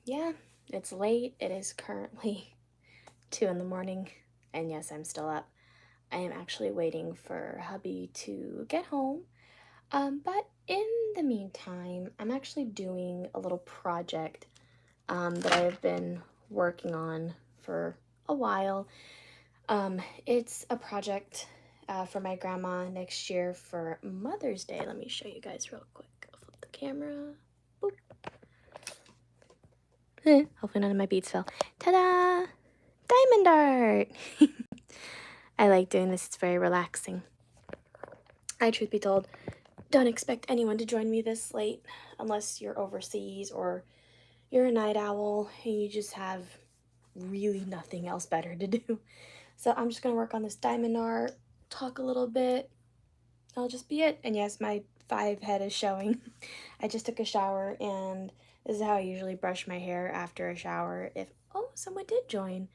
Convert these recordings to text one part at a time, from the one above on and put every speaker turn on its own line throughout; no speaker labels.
Yeah, it's late. It is currently 2 in the morning, and yes, I'm still up. I am actually waiting for hubby to get home. But in the meantime, I'm actually doing a little project that I've been working on for a while. It's a project for my grandma next year for Mother's Day. Let me show you guys real quick. I'll flip the camera. Boop. Hopefully none of my beads fell. Ta-da! Diamond art! I like doing this. It's very relaxing. Truth be told, don't expect anyone to join me this late unless you're overseas or you're a night owl and you just have really nothing else better to do. So I'm just going to work on this diamond art, talk a little bit. That'll just be it. And yes, my 5 head is showing. I just took a shower, and this is how I usually brush my hair after a shower. Oh, someone did join.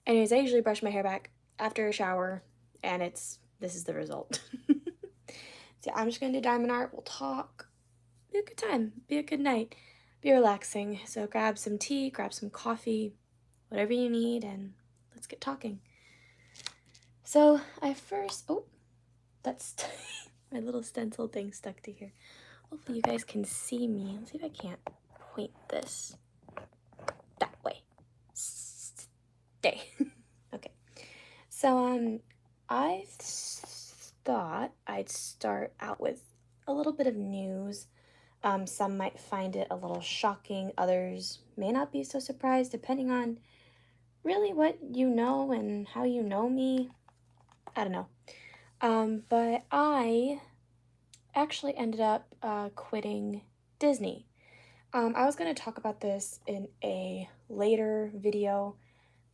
Anyways, I usually brush my hair back after a shower, and this is the result. So I'm just gonna do diamond art. We'll talk. Be a good time. Be a good night. Be relaxing. So grab some tea, grab some coffee, whatever you need, and let's get talking. So oh, that's my little stencil thing stuck to here. Hopefully you guys can see me. Let's see if I can't point this that way. Stay. Okay. So I thought I'd start out with a little bit of news. Some might find it a little shocking, others may not be so surprised, depending on really what you know and how you know me. I don't know. But I actually ended up quitting Disney. I was going to talk about this in a later video,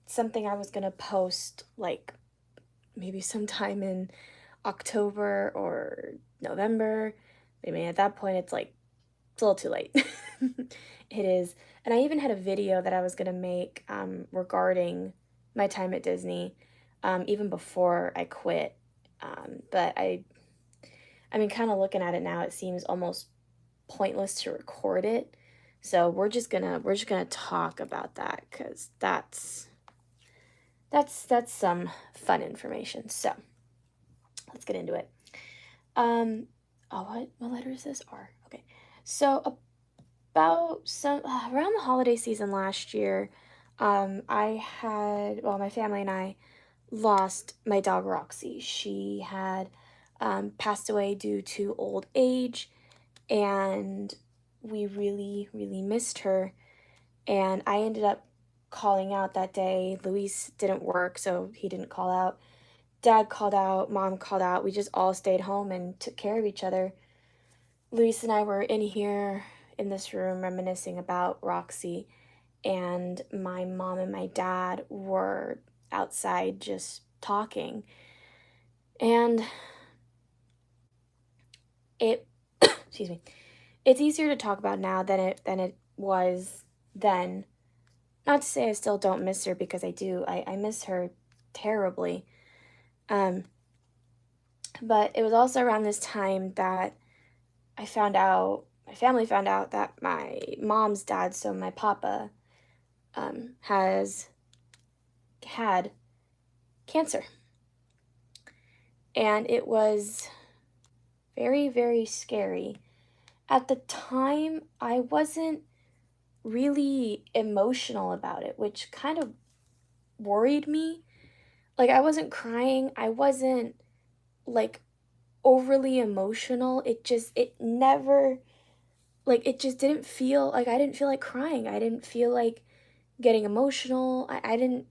something I was going to post like maybe sometime in October or November. I mean, at that point, it's a little too late. It is. And I even had a video that I was going to make regarding my time at Disney, even before I quit. But I mean, kind of looking at it now, it seems almost pointless to record it. So we're just gonna talk about that because that's some fun information. So let's get into it. What letter is this? R. Okay. So about around the holiday season last year, my family and I lost my dog Roxy. She had passed away due to old age, and we really, really missed her. And I ended up calling out that day. Luis didn't work, so he didn't call out. Dad called out, mom called out. We just all stayed home and took care of each other. Luis and I were in here in this room reminiscing about Roxy, and my mom and my dad were outside just talking. And it excuse me. It's easier to talk about now than it was then. Not to say I still don't miss her, because I do. I miss her terribly. Um, but it was also around this time that my family found out that my mom's dad, so my papa, has had cancer. And it was very, very scary. At the time, I wasn't really emotional about it, which kind of worried me. Like, I wasn't crying. I wasn't, like, overly emotional. It never, like, it just didn't feel like, I didn't feel like crying. I didn't feel like getting emotional. I didn't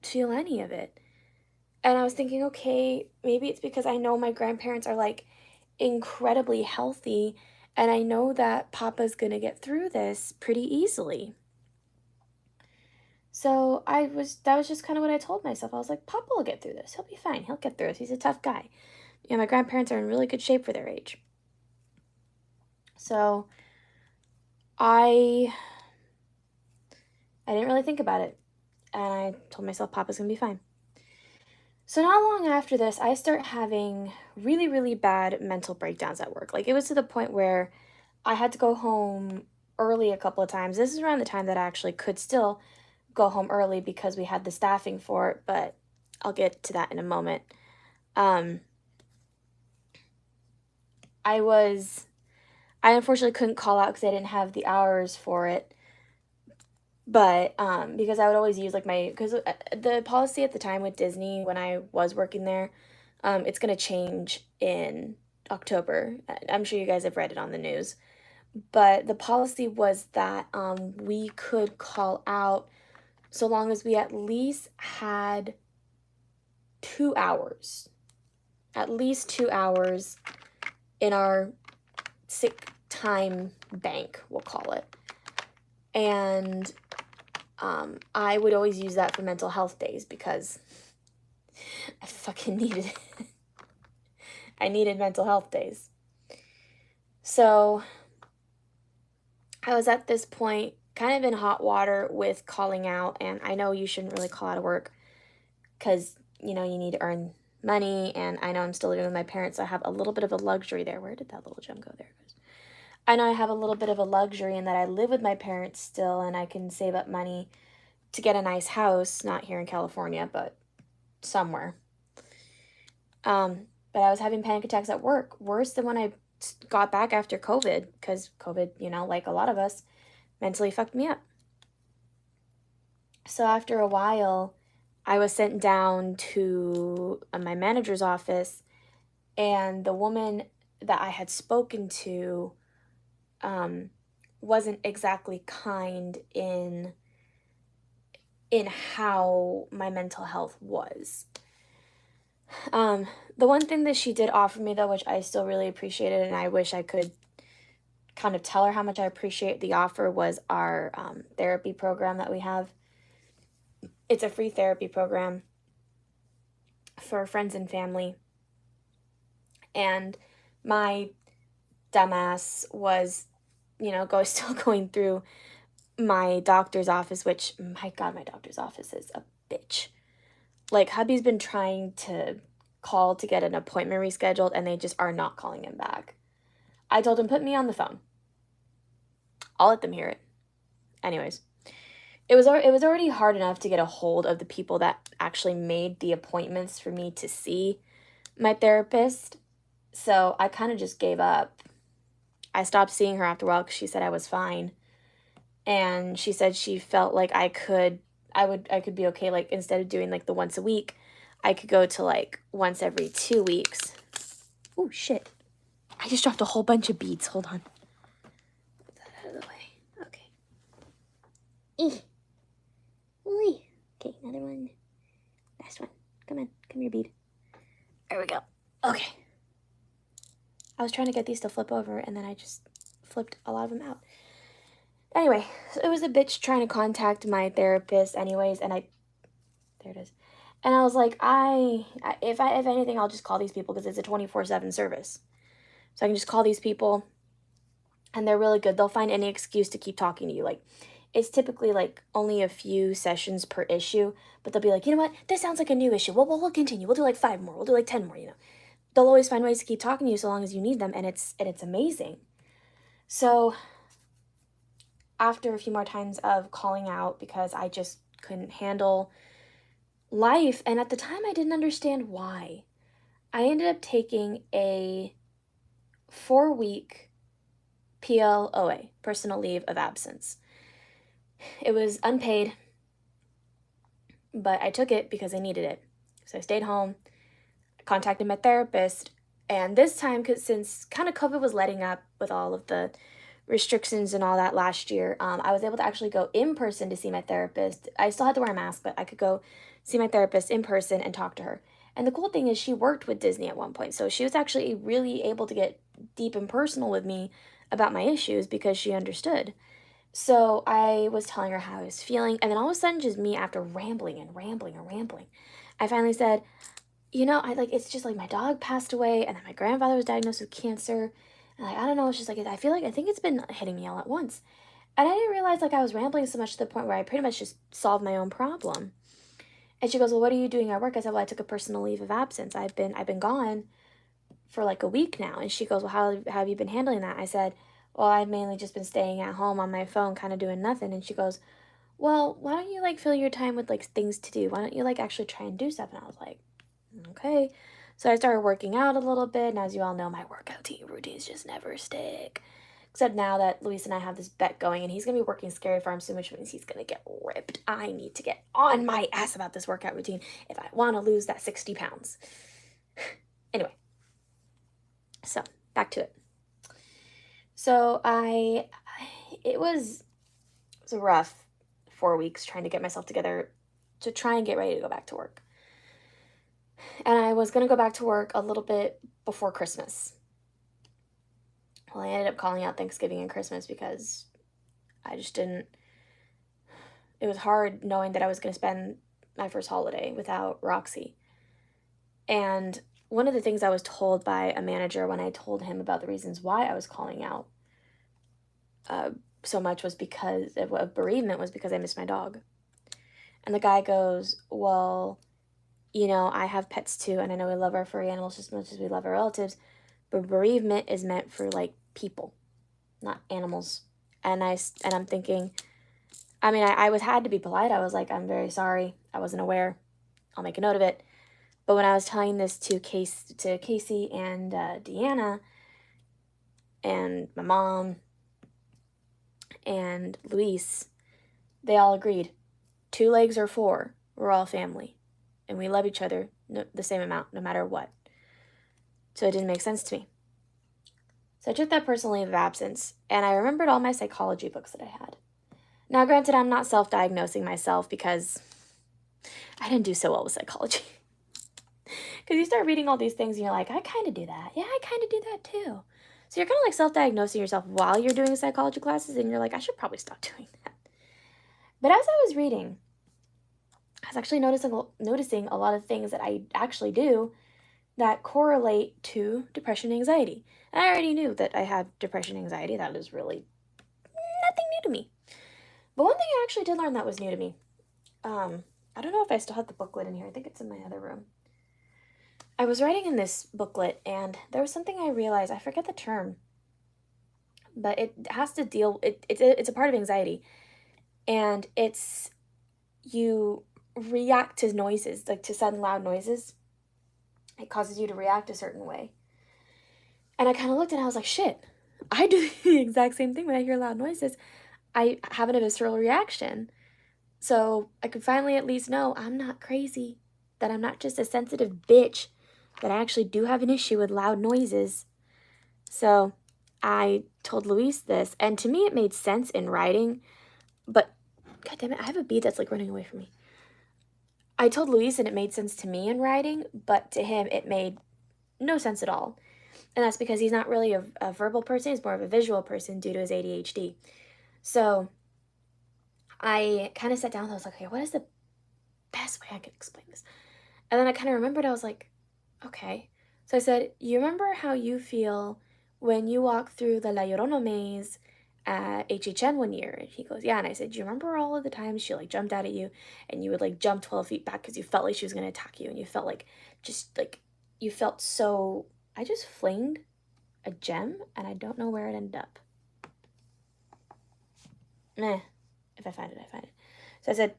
feel any of it. And I was thinking, okay, maybe it's because I know my grandparents are, like, incredibly healthy, and I know that Papa's gonna get through this pretty easily. So that was just kind of what I told myself. I was like, Papa will get through this. He'll be fine. He'll get through this. He's a tough guy. Yeah, my grandparents are in really good shape for their age. So I didn't really think about it. And I told myself Papa's gonna be fine. So not long after this, I start having really, really bad mental breakdowns at work. Like, it was to the point where I had to go home early a couple of times. This is around the time that I actually could still go home early because we had the staffing for it, but I'll get to that in a moment. Um, I unfortunately couldn't call out because I didn't have the hours for it. But because I would always use like because the policy at the time with Disney when I was working there, it's gonna change in October. I'm sure you guys have read it on the news. But the policy was that we could call out so long as we at least had 2 hours, at least 2 hours in our sick time bank, we'll call it. And I would always use that for mental health days because I fucking needed it. I needed mental health days. So I was at this point kind of in hot water with calling out, and I know you shouldn't really call out of work because, you need to earn money, and I know I'm still living with my parents, so I have a little bit of a luxury there. Where did that little gem go? There it goes. I know I have a little bit of a luxury in that I live with my parents still, and I can save up money to get a nice house, not here in California, but somewhere. But I was having panic attacks at work, worse than when I got back after COVID, because COVID, like a lot of us, mentally fucked me up. So after a while, I was sent down to my manager's office, and the woman that I had spoken to wasn't exactly kind in how my mental health was. The one thing that she did offer me, though, which I still really appreciated, and I wish I could kind of tell her how much I appreciate the offer, was our therapy program that we have. It's a free therapy program for friends and family. And my dumbass was, still going through my doctor's office, which, my God, my doctor's office is a bitch. Like, hubby's been trying to call to get an appointment rescheduled, and they just are not calling him back. I told him, put me on the phone. I'll let them hear it. Anyways, it was already hard enough to get a hold of the people that actually made the appointments for me to see my therapist. So I kind of just gave up. I stopped seeing her after a while because she said I was fine. And she said she felt like I could be okay. Like, instead of doing like the once a week, I could go to like once every 2 weeks. Oh, shit. I just dropped a whole bunch of beads. Hold on. Put that out of the way. Okay. Ooh. Okay, another one. Last one. Come on. Come here, bead. There we go. Okay. I was trying to get these to flip over, and then I just flipped a lot of them out. Anyway, so it was a bitch trying to contact my therapist anyways, and there it is. And I was like, if anything, I'll just call these people because it's a 24/7 service. So I can just call these people, and they're really good. They'll find any excuse to keep talking to you. Like, it's typically like only a few sessions per issue, but they'll be like, you know what? This sounds like a new issue. We'll continue. We'll do like 5 more. We'll do like 10 more, They'll always find ways to keep talking to you so long as you need them, and it's amazing. So after a few more times of calling out because I just couldn't handle life, and at the time I didn't understand why, I ended up taking a 4-week PLOA, personal leave of absence. It was unpaid, but I took it because I needed it. So I stayed home, contacted my therapist, and this time, since kind of COVID was letting up with all of the restrictions and all that last year, I was able to actually go in person to see my therapist. I still had to wear a mask, but I could go see my therapist in person and talk to her. And the cool thing is she worked with Disney at one point, so she was actually really able to get deep and personal with me about my issues because she understood. So I was telling her how I was feeling, and then all of a sudden, just me, after rambling and rambling and rambling, I finally said, it's just like my dog passed away, and then my grandfather was diagnosed with cancer, and I don't know, it's just like, I think it's been hitting me all at once. And I didn't realize I was rambling so much to the point where I pretty much just solved my own problem. And she goes, well, what are you doing at work? I said, well, I took a personal leave of absence. I've been gone for like a week now. And she goes, well, how have you been handling that? I said, well, I've mainly just been staying at home on my phone, kind of doing nothing. And she goes, well, why don't you, like, fill your time with, like, things to do? Why don't you, like, actually try and do stuff? And I was like, okay. So I started working out a little bit. And as you all know, my workout routines just never stick. Except now that Luis and I have this bet going, and he's going to be working Scary Farm soon, which means he's going to get ripped. I need to get on my ass about this workout routine if I want to lose that 60 pounds. Anyway, so back to it. So it was a rough 4 weeks trying to get myself together to try and get ready to go back to work. And I was going to go back to work a little bit before Christmas. Well, I ended up calling out Thanksgiving and Christmas because I just didn't. It was hard knowing that I was going to spend my first holiday without Roxy. And one of the things I was told by a manager when I told him about the reasons why I was calling out so much was because of bereavement, was because I missed my dog. And the guy goes, well, you know, I have pets too, and I know we love our furry animals just as much as we love our relatives, but bereavement is meant for, like, people, not animals. And I'm thinking, I mean, I had to be polite. I was like, I'm very sorry. I wasn't aware. I'll make a note of it. But when I was telling this to Casey and Deanna and my mom and Luis, they all agreed. 2 legs or 4, we're all family. And we love each other the same amount, no matter what. So it didn't make sense to me. So I took that personal leave of absence, and I remembered all my psychology books that I had. Now, granted, I'm not self-diagnosing myself because I didn't do so well with psychology. Because you start reading all these things and you're like, I kind of do that. Yeah, I kind of do that too. So you're kind of like self-diagnosing yourself while you're doing psychology classes, and you're like, I should probably stop doing that. But as I was reading, I was actually noticing a lot of things that I actually do that correlate to depression and anxiety. And I already knew that I have depression and anxiety. That is really nothing new to me. But one thing I actually did learn that was new to me. I don't know if I still have the booklet in here. I think it's in my other room. I was writing in this booklet, and there was something I realized. I forget the term, but it has to deal. It's a part of anxiety, and it's you react to noises, like to sudden loud noises. It causes you to react a certain way. And I kind of looked and I was like, shit, I do the exact same thing when I hear loud noises. I have a visceral reaction. So I could finally at least know I'm not crazy, that I'm not just a sensitive bitch, that I actually do have an issue with loud noises. So I told Luis this, and to me it made sense in writing, but God damn it, I have a bee that's like running away from me. I told Luis and it made sense to me in writing, but to him it made no sense at all. And that's because he's not really a verbal person, he's more of a visual person due to his ADHD. So I kind of sat down and I was like, okay, what is the best way I could explain this? And then I kind of remembered, I was like, okay. So I said, you remember how you feel when you walk through the La Llorona maze at HHN one year? And he goes, yeah. And I said, do you remember all of the times she, like, jumped out at you and you would, like, jump 12 feet back because you felt like she was going to attack you, and you felt like, just, like, you felt so... I just flinged a gem, and I don't know where it ended up. Meh. If I find it, I find it. So I said,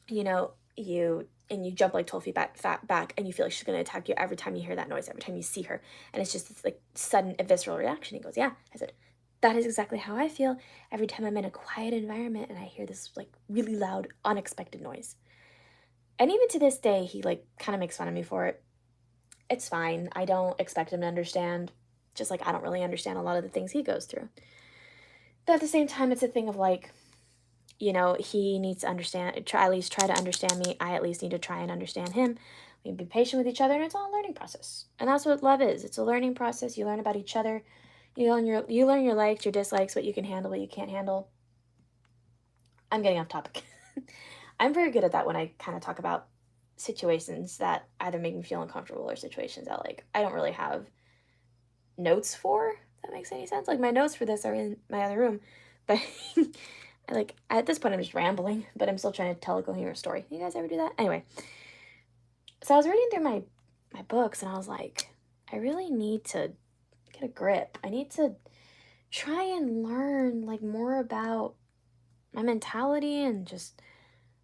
you know, you jump like 12 feet back, and you feel like she's going to attack you every time you hear that noise, every time you see her. And it's just this, like, sudden visceral reaction. He goes, yeah. I said, that is exactly how I feel every time I'm in a quiet environment and I hear this, like, really loud, unexpected noise. And even to this day, he, like, kind of makes fun of me for it. It's fine. I don't expect him to understand, just like I don't really understand a lot of the things he goes through. But at the same time, it's a thing of, like, you know, he needs to understand, at least try to understand me. I at least need to try and understand him. We can be patient with each other, and it's all a learning process. And that's what love is. It's a learning process. You learn about each other. You learn your likes, your dislikes, what you can handle, what you can't handle. I'm getting off topic. I'm very good at that when I kind of talk about situations that either make me feel uncomfortable or situations that, like, I don't really have notes for, if that makes any sense. Like, my notes for this are in my other room, but like, at this point I'm just rambling, but I'm still trying to tell a coherent story. You guys ever do that? Anyway, so I was reading through my books, and I was like, I really need to get a grip. I need to try and learn like more about my mentality and just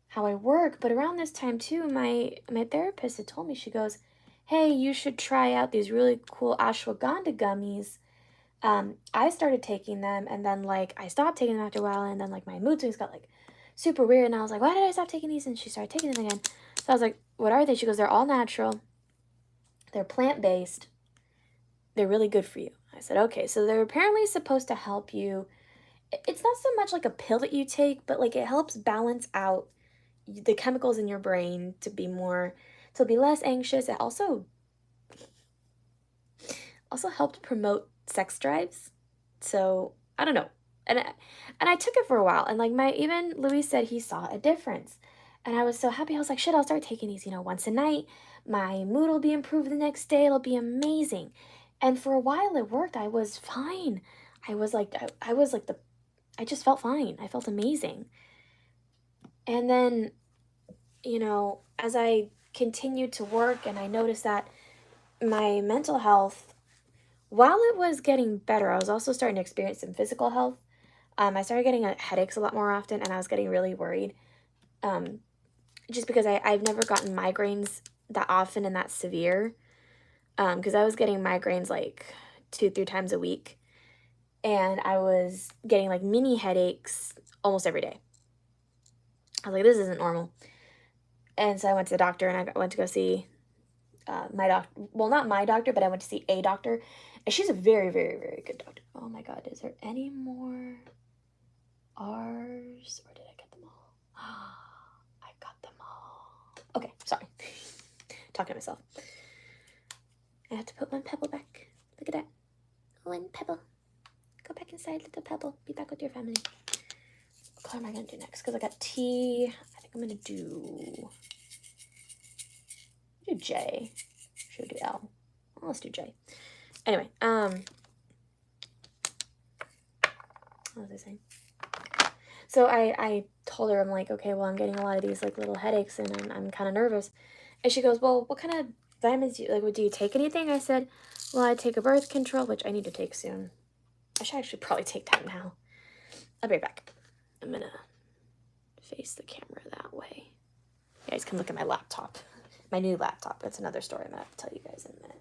how I work. But around this time too, my therapist had told me, she goes, hey, you should try out these really cool ashwagandha gummies. I started taking them, and then like I stopped taking them after a while, and then like my mood swings got like super weird, and I was like, why did I stop taking these? And she started taking them again. So I was like, what are they? She goes, they're all natural, they're plant-based, they're really good for you. I said, okay. So they're apparently supposed to help you. It's not so much like a pill that you take, but like it helps balance out the chemicals in your brain to be less anxious. It also helped promote sex drives. So I don't know. And I took it for a while, and like my even Louis said he saw a difference. And I was so happy. I was like, shit, I'll start taking these, once a night. My mood will be improved the next day. It'll be amazing. And for a while it worked. I was fine. I just felt fine. I felt amazing. And then, as I continued to work and I noticed that my mental health, while it was getting better, I was also starting to experience some physical health. I started getting headaches a lot more often, and I was getting really worried. Um, just because I've never gotten migraines that often and that severe. Because I was getting migraines like 2, 3 times a week, and I was getting like mini headaches almost every day. I was like, this isn't normal. And so I went to the doctor, and I went to go see my doctor. Well, not my doctor, but I went to see a doctor, and she's a very, very, very good doctor. Oh my God, is there any more R's, or did I get them all? I got them all. Okay, sorry. Talking to myself. I have to put one pebble back. Look at that. One pebble. Go back inside, little pebble. Be back with your family. What color am I going to do next? Because I got T. I think I'm going to do J. Should we do L? Well, let's do J. Anyway, what was I saying? So I told her, I'm like, okay, well, I'm getting a lot of these like little headaches, and I'm kind of nervous. And she goes, well, what kind of vitamins do you, like, do you take anything? I said, well, I take a birth control, which I need to take soon. I should actually probably take that now. I'll be right back. I'm gonna face the camera that way. You guys can look at my laptop. My new laptop. That's another story I'm gonna have to tell you guys in a minute.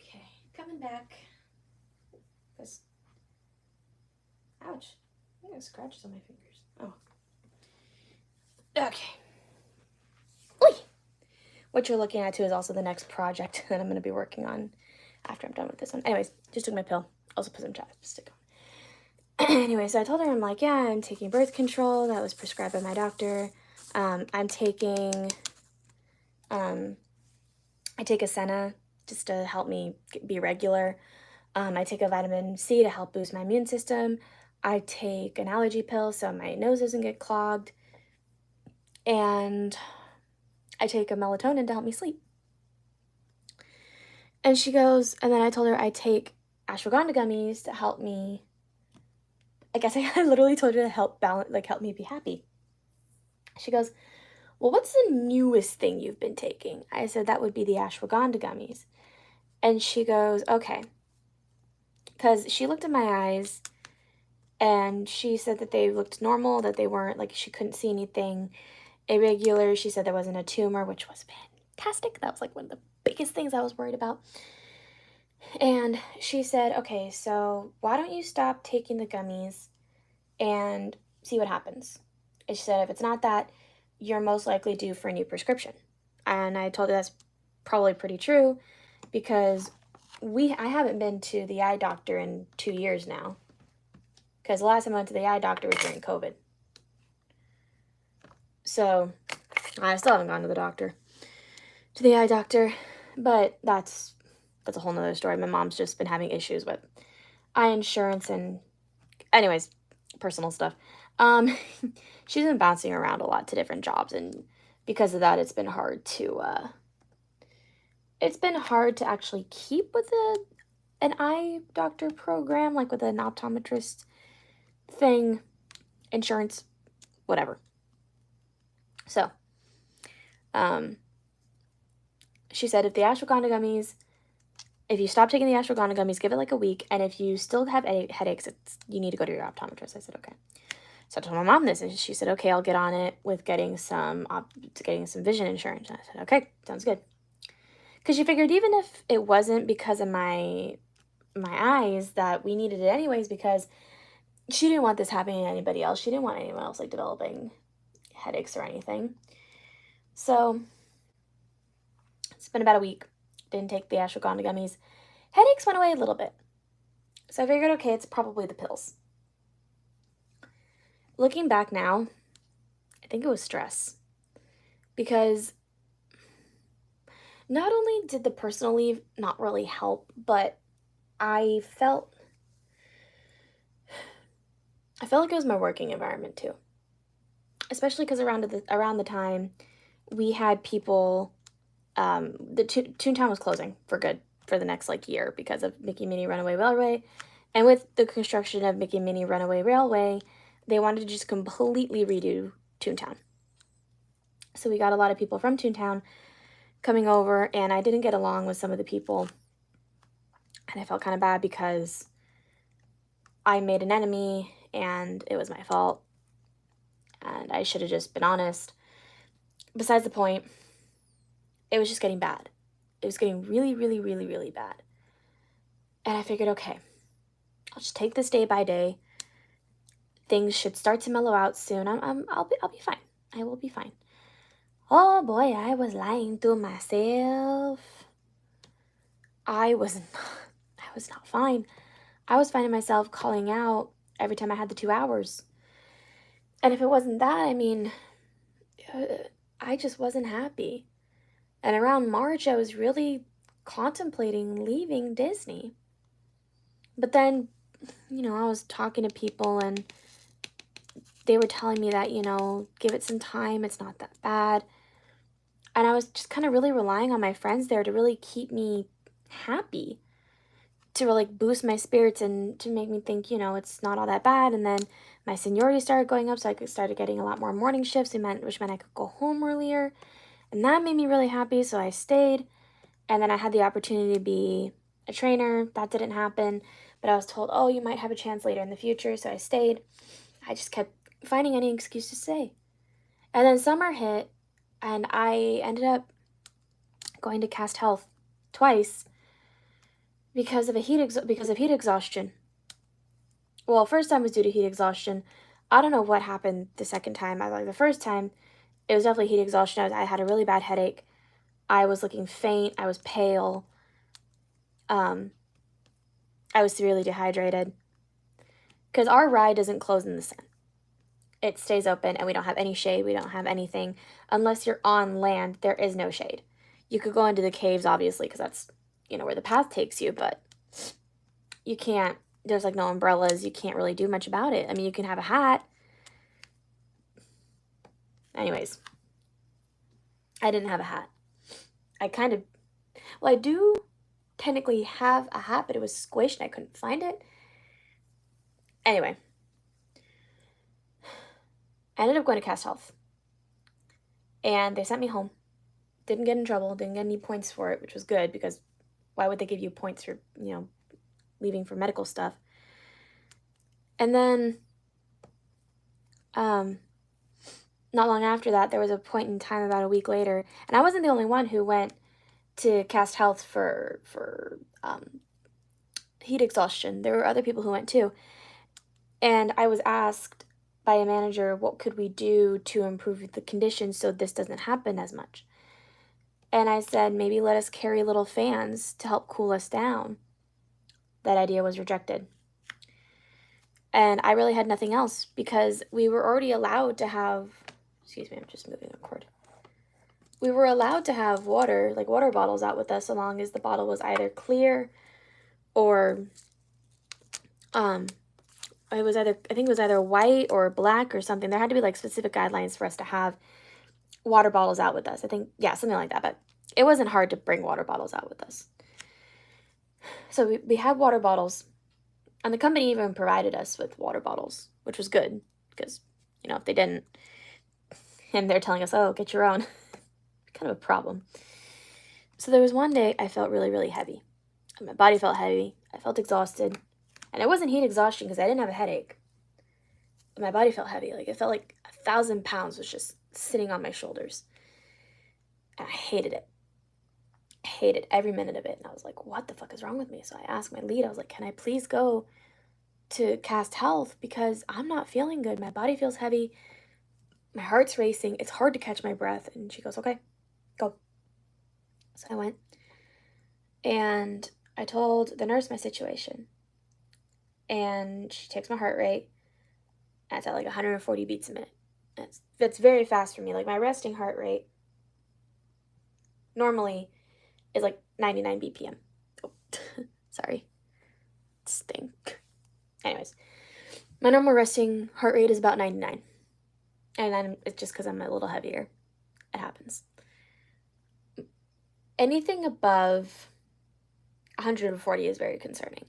Okay, coming back. Because, ouch. I got scratches on my fingers. Oh. Okay. Oy! What you're looking at too is also the next project that I'm going to be working on after I'm done with this one. Anyways, just took my pill. Also put some chapstick on. Anyway, so I told her, I'm like, yeah, I'm taking birth control. That was prescribed by my doctor. I'm taking, I take a Senna just to help me be regular. I take a vitamin C to help boost my immune system. I take an allergy pill so my nose doesn't get clogged. And I take a melatonin to help me sleep. And she goes, and then I told her I take ashwagandha gummies to help me. I guess I literally told her to help balance, like help me be happy. She goes, well, what's the newest thing you've been taking? I said, that would be the ashwagandha gummies. And she goes, okay. Because she looked at my eyes and she said that they looked normal, that they weren't, like, she couldn't see anything irregular. She said there wasn't a tumor, which was fantastic. That was like one of the biggest things I was worried about. And she said, okay, so why don't you stop taking the gummies and see what happens? And she said, if it's not that, you're most likely due for a new prescription. And I told her that's probably pretty true, because I haven't been to the eye doctor in 2 years now. Because the last time I went to the eye doctor was during COVID. So I still haven't gone to the eye doctor, but that's a whole nother story. My mom's just been having issues with eye insurance and, anyways, personal stuff. Um, she's been bouncing around a lot to different jobs, and because of that, it's been hard to actually keep with an eye doctor program, like with an optometrist thing, insurance, whatever. So, she said if you stop taking the ashwagandha gummies, give it like a week, and if you still have headaches, you need to go to your optometrist. I said, okay. So I told my mom this, and she said, okay, I'll get on it with getting some vision insurance. And I said, okay, sounds good. Because she figured even if it wasn't because of my eyes, that we needed it anyways, because she didn't want this happening to anybody else. She didn't want anyone else like developing headaches or anything. So it's been about a week. Didn't take the ashwagandha gummies. Headaches went away a little bit. So I figured, okay, it's probably the pills. Looking back now, I think it was stress. Because not only did the personal leave not really help, but I felt like it was my working environment too. Especially because around the time we had people, the Toontown was closing for good for the next like year because of Mickey Minnie Runaway Railway, and with the construction of Mickey Minnie Runaway Railway, they wanted to just completely redo Toontown. So we got a lot of people from Toontown coming over, and I didn't get along with some of the people, and I felt kind of bad because I made an enemy, and it was my fault, and I should have just been honest. Besides the point, it was just getting bad. It was getting really, really, really, really bad. And I figured, okay, I'll just take this day by day. Things should start to mellow out soon. I'll be fine. I will be fine. Oh boy, I was lying to myself. I was not fine. I was finding myself calling out every time I had the 2 hours. And if it wasn't that, I mean, I just wasn't happy. And around March, I was really contemplating leaving Disney. But then, I was talking to people, and they were telling me that, give it some time, it's not that bad. And I was just kind of really relying on my friends there to really keep me happy, to really boost my spirits and to make me think, it's not all that bad. And then my seniority started going up, so I started getting a lot more morning shifts, which meant I could go home earlier. And that made me really happy, so I stayed. And then I had the opportunity to be a trainer. That didn't happen, but I was told, oh, you might have a chance later in the future, so I stayed. I just kept finding any excuse to stay. And then summer hit, and I ended up going to Cast Health twice because of heat exhaustion. Well, first time was due to heat exhaustion. I don't know what happened the second time. The first time, it was definitely heat exhaustion. I had a really bad headache. I was looking faint. I was pale. I was severely dehydrated. Because our ride doesn't close in the sun. It stays open, and we don't have any shade. We don't have anything. Unless you're on land, there is no shade. You could go into the caves, obviously, because that's, where the path takes you, but you can't, there's like no umbrellas. You can't really do much about it. I mean, you can have a hat. Anyways, I didn't have a hat. I do technically have a hat, but it was squished and I couldn't find it. Anyway, I ended up going to Cast Health, and they sent me home. Didn't get in trouble, didn't get any points for it, which was good, because why would they give you points for, leaving for medical stuff? And then, not long after that, there was a point in time about a week later, and I wasn't the only one who went to Cast Health for heat exhaustion. There were other people who went too. And I was asked by a manager, what could we do to improve the conditions so this doesn't happen as much? And I said, maybe let us carry little fans to help cool us down. That idea was rejected. And I really had nothing else, because we were already allowed to have Excuse me, I'm just moving a cord. We were allowed to have water, like water bottles out with us, so long as the bottle was either clear or, I think it was either white or black or something. There had to be like specific guidelines for us to have water bottles out with us. I think, yeah, something like that. But it wasn't hard to bring water bottles out with us. So we had water bottles, and the company even provided us with water bottles, which was good because, if they didn't, and they're telling us, oh, get your own, kind of a problem. So there was one day I felt really, really heavy. My body felt heavy. I felt exhausted. And it wasn't heat exhaustion because I didn't have a headache. But my body felt heavy. Like, it felt like 1,000 pounds was just sitting on my shoulders. And I hated it. I hated every minute of it. And I was like, what the fuck is wrong with me? So I asked my lead, I was like, can I please go to Cast Health? Because I'm not feeling good. My body feels heavy. My heart's racing. It's hard to catch my breath. And she goes, okay, go. So I went. And I told the nurse my situation. And she takes my heart rate. And it's at like 140 beats a minute. That's very fast for me. Like, my resting heart rate normally is like 99 BPM. Oh, sorry. Stink. Anyways, my normal resting heart rate is about 99. And it's just because I'm a little heavier. It happens. Anything above 140 is very concerning.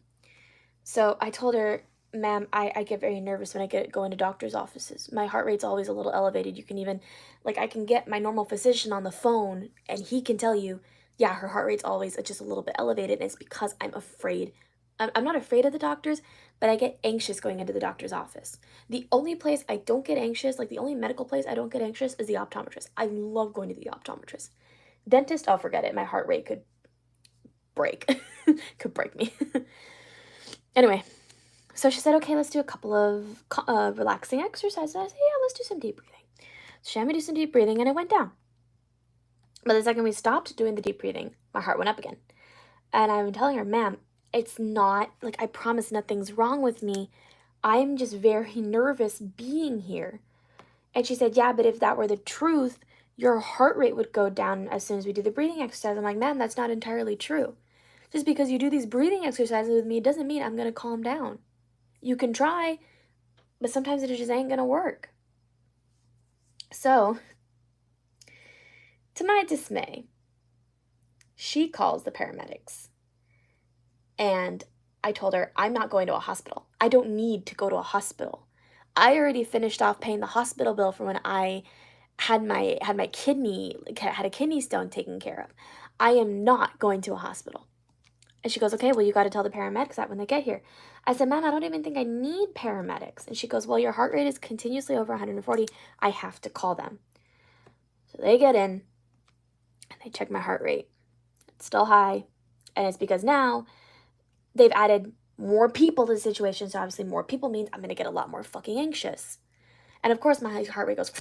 So I told her, ma'am, I get very nervous when I go into doctor's offices. My heart rate's always a little elevated. You can even, like, I can get my normal physician on the phone and he can tell you, yeah, her heart rate's always just a little bit elevated. And it's because I'm afraid. I'm not afraid of the doctors, but I get anxious going into the doctor's office. The only place I don't get anxious, like the only medical place I don't get anxious, is the optometrist. I love going to the optometrist. Dentist, I'll forget it. My heart rate could break. Could break me. Anyway, so she said, okay, let's do a couple of relaxing exercises. I said, yeah, let's do some deep breathing. So she had me do some deep breathing, and it went down. But the second we stopped doing the deep breathing, my heart went up again. And I'm telling her, ma'am, it's not, like, I promise nothing's wrong with me. I'm just very nervous being here. And she said, yeah, but if that were the truth, your heart rate would go down as soon as we do the breathing exercise. I'm like, ma'am, that's not entirely true. Just because you do these breathing exercises with me doesn't mean I'm going to calm down. You can try, but sometimes it just ain't going to work. So, to my dismay, she calls the paramedics. And I told her, I'm not going to a hospital. I don't need to go to a hospital. I already finished off paying the hospital bill for when I had a kidney stone taken care of. I am not going to a hospital. And she goes, okay, well, you got to tell the paramedics that when they get here. I said, ma'am, I don't even think I need paramedics. And she goes, well, your heart rate is continuously over 140. I have to call them. So they get in and they check my heart rate. It's still high. And it's because now they've added more people to the situation. So obviously more people means I'm going to get a lot more fucking anxious. And of course my heart rate goes.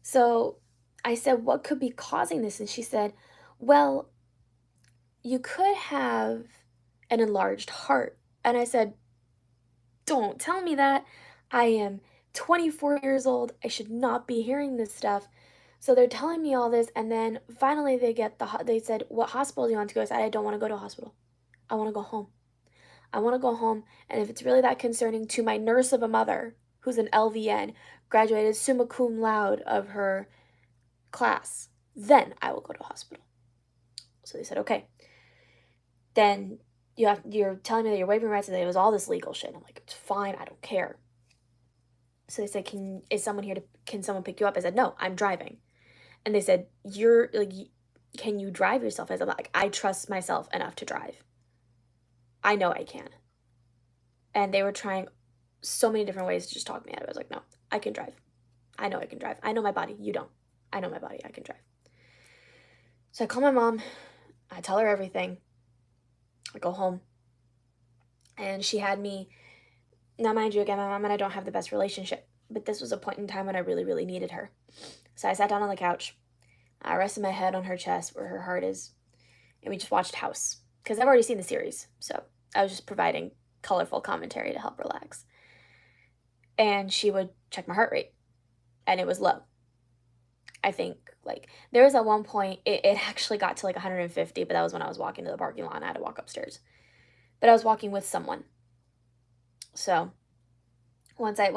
So I said, what could be causing this? And she said, well, you could have an enlarged heart. And I said, don't tell me that. I am 24 years old. I should not be hearing this stuff. So they're telling me all this, and then finally they said, what hospital do you want to go? I said, I don't want to go to a hospital. I want to go home. I want to go home, and if it's really that concerning to my nurse of a mother, who's an LVN, graduated summa cum laude of her class, then I will go to a hospital. So they said, okay. Then you're telling me that you're waiving rights and that it was all this legal shit. I'm like, it's fine, I don't care. So they said, can someone pick you up? I said, no, I'm driving. And they said, can you drive yourself? I said, like, I trust myself enough to drive. I know I can. And they were trying so many different ways to just talk me out of it. I was like, no, I can drive. I know I can drive. I know my body. You don't. I know my body. I can drive. So I call my mom. I tell her everything. I go home. And she had me, now mind you, again, my mom and I don't have the best relationship, but this was a point in time when I really, really needed her. So I sat down on the couch. I rested my head on her chest where her heart is, and we just watched House. Because I've already seen the series, so I was just providing colorful commentary to help relax. And she would check my heart rate. and it was low. I think, like, there was at one point, it actually got to like 150, but that was when I was walking to the parking lot and I had to walk upstairs. But I was walking with someone. So once I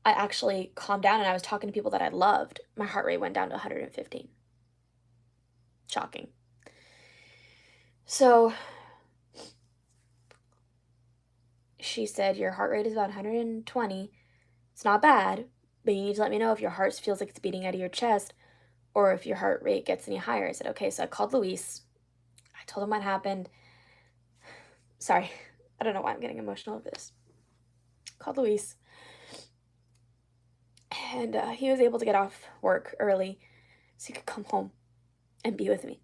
actually calmed down and I was talking to people that I loved, my heart rate went down to 115. Shocking. So she said, your heart rate is about 120. It's not bad, but you need to let me know if your heart feels like it's beating out of your chest or if your heart rate gets any higher. I said, okay. So I called Luis. I told him what happened. Sorry, I don't know why I'm getting emotional over this. Called Luis. And he was able to get off work early so he could come home and be with me.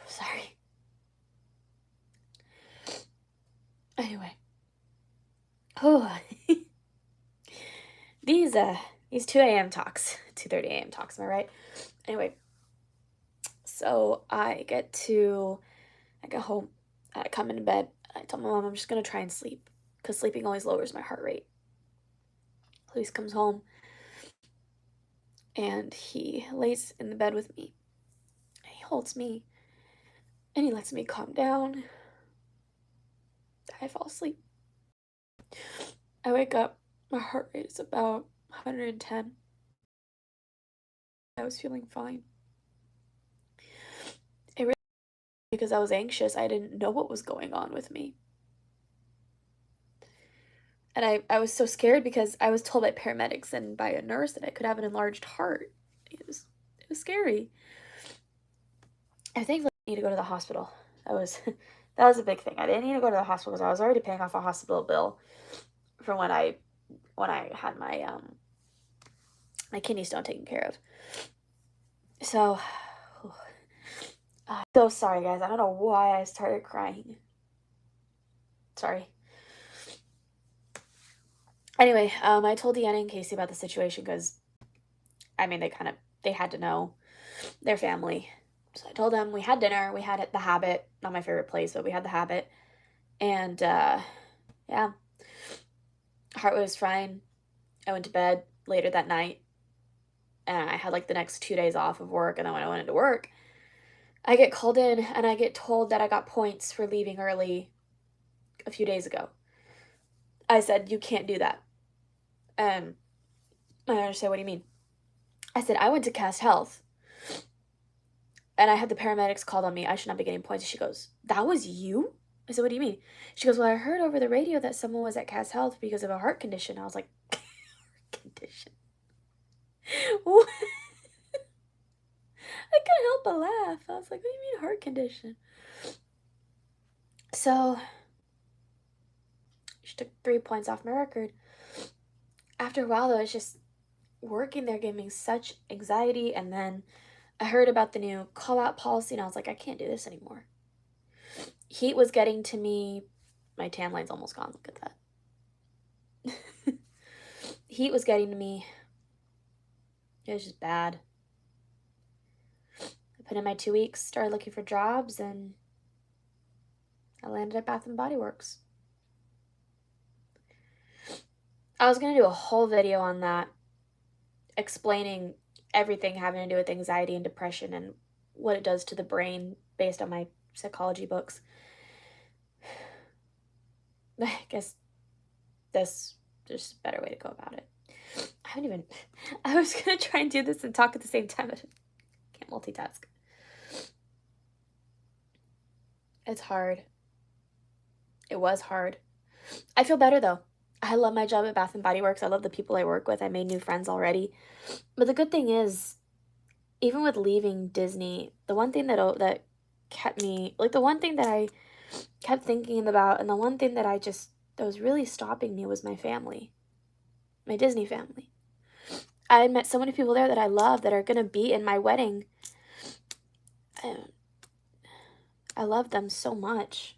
Sorry. Anyway. Oh. These 2 a.m. talks, 2:30 a.m. talks, am I right? Anyway, so I get home, I come into bed, I tell my mom I'm just gonna try and sleep, because sleeping always lowers my heart rate. Luis comes home, and he lays in the bed with me, and he holds me, and he lets me calm down. I fall asleep. I wake up, my heart rate is about 110. I was feeling fine. It really, because I was anxious, I didn't know what was going on with me. And I was so scared because I was told by paramedics and by a nurse that I could have an enlarged heart. It was scary. I think I need to go to the hospital. That was a big thing. I didn't need to go to the hospital because I was already paying off a hospital bill from when I had my my kidney stone taken care of. So I'm so sorry, guys. I don't know why I started crying. Sorry. Anyway, I told Deanna and Casey about the situation because, I mean, they had to know, their family. So I told them we had dinner, we had the Habit, not my favorite place, but we had the Habit, and yeah, heart was fine. I went to bed later that night, and I had like the next 2 days off of work, and then when I went into work, I get called in, and I get told that I got points for leaving early a few days ago. I said, you can't do that. And my manager said, what do you mean? I said, I went to Cast Health, and I had the paramedics called on me. I should not be getting points. She goes, that was you? I said, what do you mean? She goes, well, I heard over the radio that someone was at Cast Health because of a heart condition. I was like, condition? What? I couldn't help but laugh. I was like, what do you mean heart condition? So she took 3 points off my record. After a while, though, it's just working there gave me such anxiety. And then I heard about the new call-out policy, and I was like, I can't do this anymore. Heat was getting to me. My tan line's almost gone. Look at that. Heat was getting to me. It was just bad. I put in my 2 weeks, started looking for jobs, and I landed at Bath & Body Works. I was going to do a whole video on that, explaining everything having to do with anxiety and depression and what it does to the brain based on my psychology books. I guess this is just a better way to go about it. I was going to try and do this and talk at the same time, but I can't multitask. It's hard. It was hard. I feel better, though. I love my job at Bath & Body Works. I love the people I work with. I made new friends already. But the good thing is, even with leaving Disney, the one thing that kept me, like the one thing that I kept thinking about, and the one thing that was really stopping me was my family. My Disney family. I had met so many people there that I love that are going to be in my wedding. I love them so much.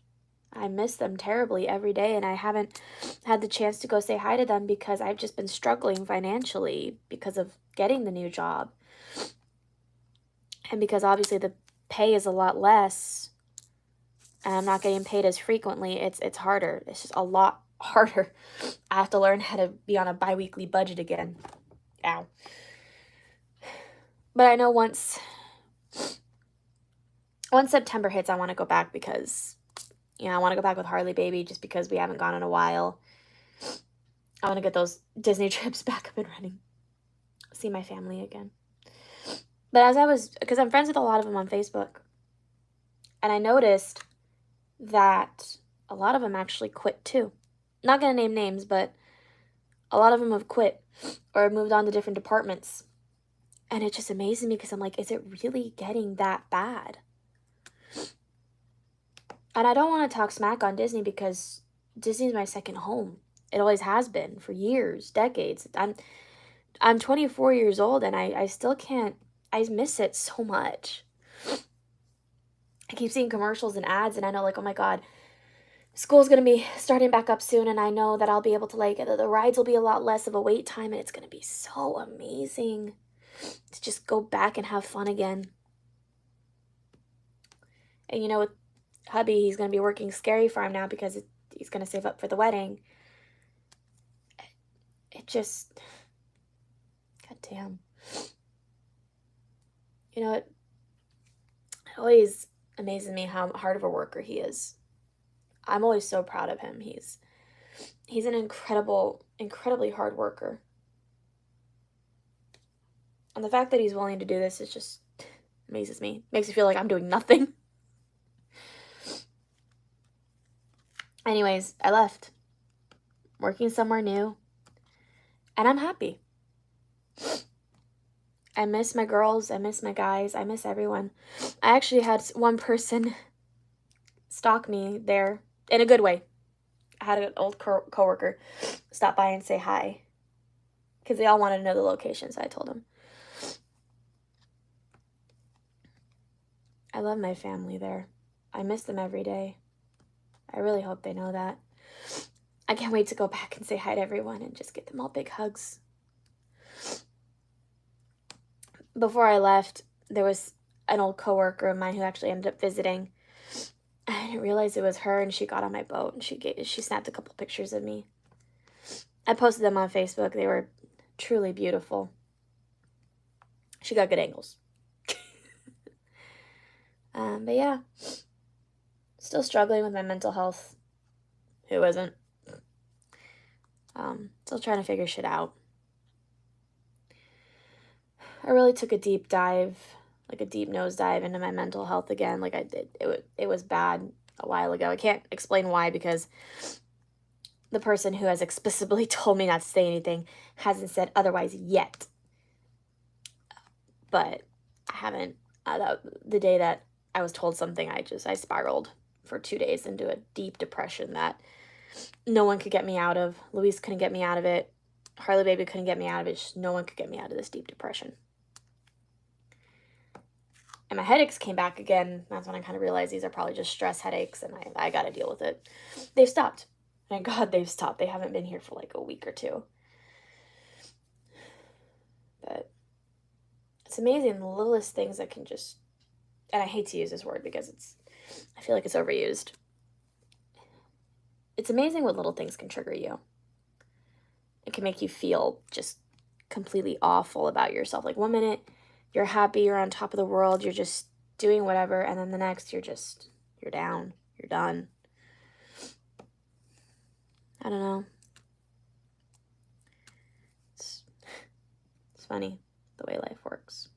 I miss them terribly every day, and I haven't had the chance to go say hi to them because I've just been struggling financially because of getting the new job. And because obviously the pay is a lot less, and I'm not getting paid as frequently, it's harder. It's just a lot harder. I have to learn how to be on a bi-weekly budget again. Ow. But I know once September hits, I want to go back because, I want to go back with Harley Baby just because we haven't gone in a while. I want to get those Disney trips back up and running. See my family again. But because I'm friends with a lot of them on Facebook, and I noticed that a lot of them actually quit too. Not going to name names, but a lot of them have quit or moved on to different departments. And it just amazes me because I'm like, is it really getting that bad? And I don't want to talk smack on Disney because Disney's my second home. It always has been for years, decades. I'm 24 years old and I still can't, I miss it so much. I keep seeing commercials and ads and I know like, oh my God, school's going to be starting back up soon and I know that I'll be able to the rides will be a lot less of a wait time and it's going to be so amazing to just go back and have fun again. And with hubby, he's going to be working Scary Farm now because he's going to save up for the wedding. It just, God damn. It always amazes me how hard of a worker he is. I'm always so proud of him. He's an incredibly hard worker. And the fact that he's willing to do this is just amazes me. Makes me feel like I'm doing nothing. Anyways, I left. Working somewhere new. And I'm happy. I miss my girls. I miss my guys. I miss everyone. I actually had one person stalk me there in a good way. I had an old coworker stop by and say hi because they all wanted to know the location, so I told them. I love my family there. I miss them every day. I really hope they know that. I can't wait to go back and say hi to everyone and just get them all big hugs. Before I left, there was an old coworker of mine who actually ended up visiting. I didn't realize it was her, and she got on my boat, and she snapped a couple pictures of me. I posted them on Facebook. They were truly beautiful. She got good angles. But yeah, still struggling with my mental health. Who isn't? Still trying to figure shit out. I really took a deep dive, like a deep nosedive into my mental health again. Like I did, it was bad a while ago. I can't explain why because the person who has explicitly told me not to say anything hasn't said otherwise yet. But I haven't. The day that I was told something, I spiraled for 2 days into a deep depression that no one could get me out of. Luis couldn't get me out of it. Harley Baby couldn't get me out of it. Just no one could get me out of this deep depression. And my headaches came back again. That's when I kind of realized these are probably just stress headaches and I got to deal with it. They've stopped. Thank God they've stopped. They haven't been here for like a week or two. But it's amazing the littlest things that can just, and I hate to use this word because I feel like it's overused. It's amazing what little things can trigger you. It can make you feel just completely awful about yourself. Like 1 minute you're happy, you're on top of the world, you're just doing whatever, and then the next you're down, you're done. I don't know. It's funny the way life works.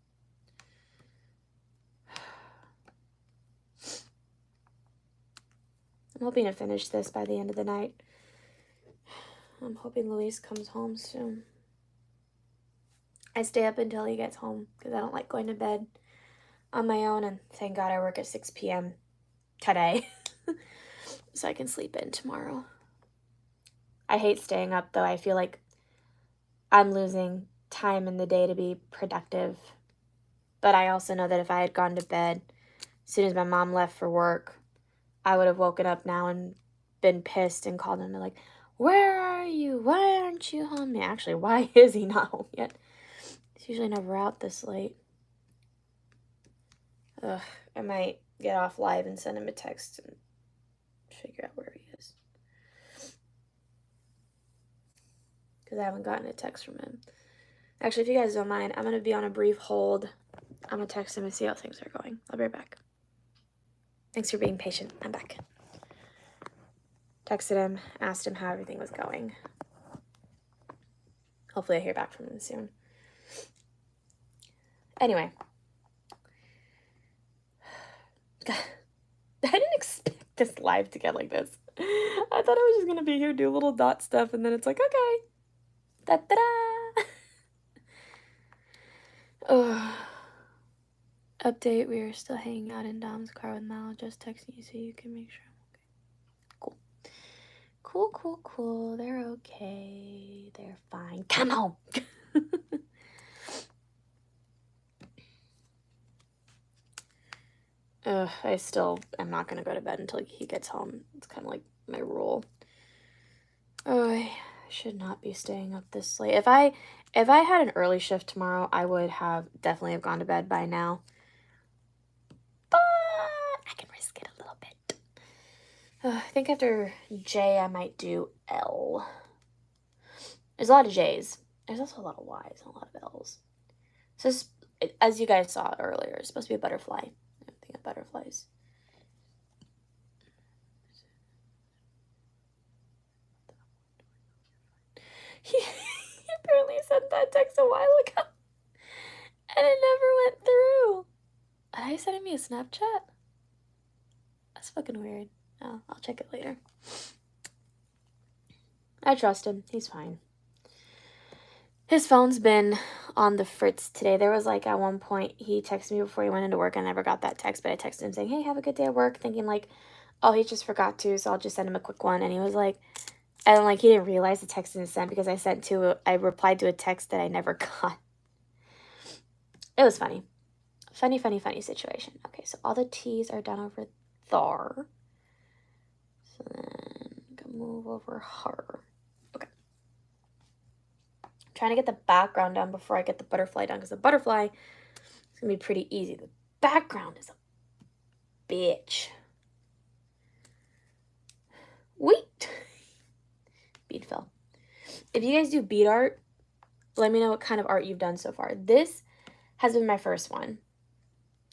I'm hoping to finish this by the end of the night. I'm hoping Luis comes home soon. I stay up until he gets home because I don't like going to bed on my own, and thank God I work at 6 p.m. today so I can sleep in tomorrow. I hate staying up though. I feel like I'm losing time in the day to be productive. But I also know that if I had gone to bed as soon as my mom left for work, I would have woken up now and been pissed and called him like, where are you? Why aren't you home? Yeah, actually, why is he not home yet? He's usually never out this late. Ugh, I might get off live and send him a text and figure out where he is. because I haven't gotten a text from him. Actually, if you guys don't mind, I'm going to be on a brief hold. I'm going to text him and see how things are going. I'll be right back. Thanks for being patient. I'm back. Texted him, asked him how everything was going. Hopefully I hear back from him soon. Anyway. God, I didn't expect this live to get like this. I thought I was just going to be here, do little dot stuff, and then it's like, okay. Da-da-da! Oh. Update, we are still hanging out in Dom's car with Mal. Just texting you so you can make sure I'm okay. Cool. Cool. They're okay. They're fine. Come home! I still am not going to go to bed until he gets home. It's kind of like my rule. Oh, I should not be staying up this late. If I had an early shift tomorrow, I would have definitely have gone to bed by now. But I can risk it a little bit. I think after J, I might do L. There's a lot of J's. There's also a lot of Y's and a lot of L's. So this, as you guys saw earlier, it's supposed to be a butterfly. I'm thinking of butterflies. He apparently sent that text a while ago. And it never went through. And he sent me a Snapchat. That's fucking weird. Oh, I'll check it later. I trust him. He's fine. His phone's been on the fritz today. There was like at one point he texted me before he went into work. I never got that text, but I texted him saying, hey, have a good day at work, thinking like, oh, he just forgot to, so I'll just send him a quick one. And he was like, and like he didn't realize the text didn't send because I replied to a text that I never got. It was funny. Funny situation. Okay, so all the T's are done over there. So then go move over her. Okay. I'm trying to get the background done before I get the butterfly done, because the butterfly is going to be pretty easy. The background is a bitch. Wait. Bead fill. If you guys do bead art, let me know what kind of art you've done so far. This has been my first one,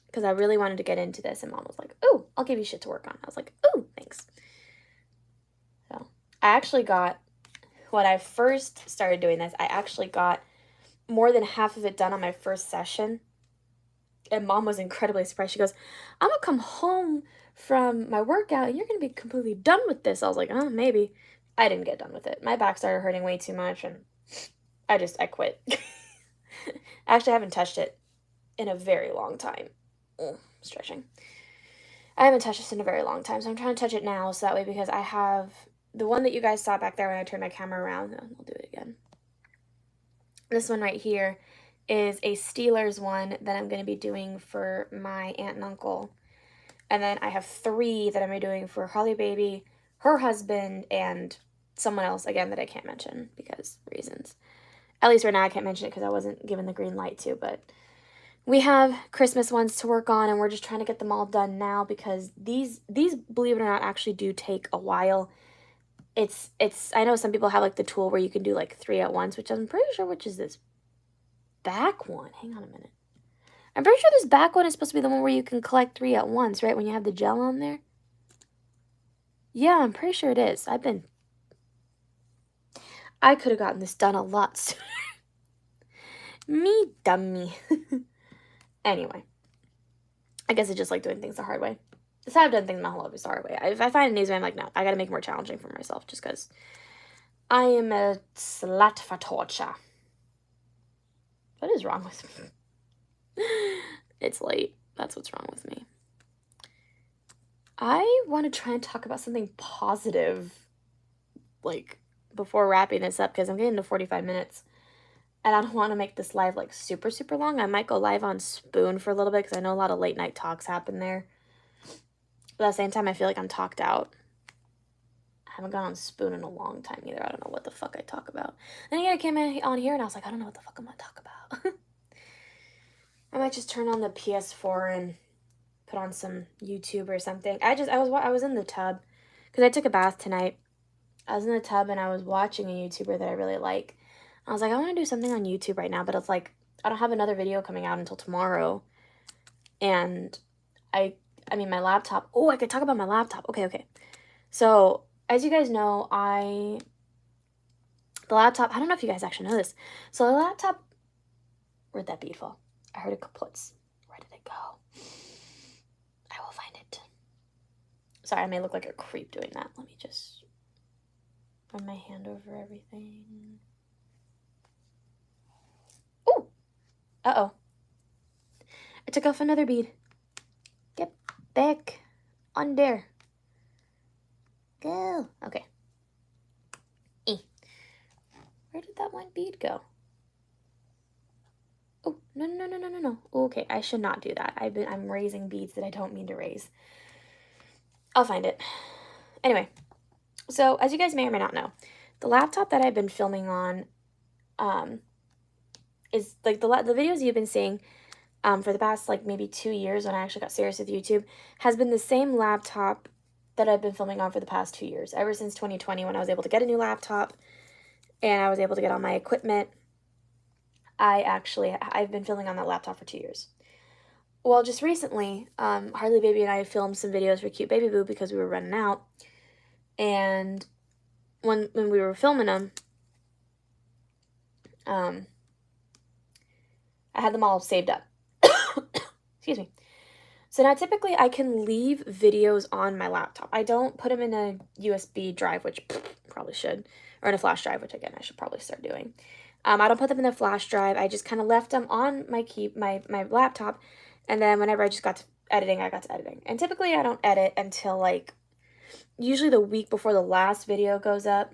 because I really wanted to get into this, and Mom was like, ooh, I'll give you shit to work on. I was like, ooh, thanks. So I actually got, when I first started doing this, I actually got more than half of it done on my first session. And Mom was incredibly surprised. She goes, I'm going to come home from my workout and you're going to be completely done with this. I was like, oh, maybe. I didn't get done with it. My back started hurting way too much, and I quit. I actually haven't touched it in a very long time. Stretching. I haven't touched this in a very long time, so I'm trying to touch it now, so that way, because I have the one that you guys saw back there when I turned my camera around. I'll do it again. This one right here is a Steelers one that I'm going to be doing for my aunt and uncle. And then I have 3 that I'm doing for Holly Baby, her husband, and someone else, again, that I can't mention because reasons. At least right now I can't mention it because I wasn't given the green light to, but we have Christmas ones to work on, and we're just trying to get them all done now because these believe it or not, actually do take a while. It's I know some people have like the tool where you can do like 3 at once, which I'm pretty sure, which is this back one. Hang on a minute. I'm pretty sure this back one is supposed to be the one where you can collect 3 at once, right? When you have the gel on there. Yeah, I'm pretty sure it is. I could have gotten this done a lot sooner. Me dummy. Anyway. I guess I just like doing things the hard way. That's how I've done things my whole life, the hard way. If I find an easy way, I'm like, no, I gotta make it more challenging for myself just because I am a slut for torture. What is wrong with me? It's late. That's what's wrong with me. I want to try and talk about something positive, like, before wrapping this up, because I'm getting to 45 minutes. And I don't want to make this live, like, super, super long. I might go live on Spoon for a little bit, because I know a lot of late night talks happen there. But at the same time, I feel like I'm talked out. I haven't gone on Spoon in a long time either. I don't know what the fuck I talk about. Then again, I came in on here, and I was like, I don't know what the fuck I'm going to talk about. I might just turn on the PS4 and put on some YouTube or something. I was in the tub because I took a bath tonight. I was in the tub and I was watching a YouTuber that I really like. I was like, I want to do something on YouTube right now, but it's like, I don't have another video coming out until tomorrow. And I mean, my laptop. Oh, I could talk about my laptop. Okay. So, as you guys know, the laptop, I don't know if you guys actually know this. So, the laptop, where'd that bead fall? I heard it kaputs. Where did it go? I will find it. Sorry, I may look like a creep doing that. Let me just run my hand over everything. Ooh! Uh-oh. I took off another bead. Get back on there. Go. Okay. Where did that one bead go? Oh, no. Okay, I should not do that. I'm raising beads that I don't mean to raise. I'll find it. Anyway, so as you guys may or may not know, the laptop that I've been filming on is like the videos you've been seeing for the past like maybe 2 years when I actually got serious with YouTube has been the same laptop that I've been filming on for the past 2 years, ever since 2020 when I was able to get a new laptop and I was able to get all my equipment. I've been filming on that laptop for 2 years. Well, just recently, Harley Baby and I filmed some videos for Cute Baby Boo because we were running out. And when we were filming them, I had them all saved up. Excuse me. So now typically I can leave videos on my laptop. I don't put them in a USB drive, which probably should, or in a flash drive, which again I should probably start doing. I don't put them in the flash drive. I just kind of left them on my laptop, and then whenever I just got to editing, I got to editing. And typically I don't edit until like usually the week before the last video goes up.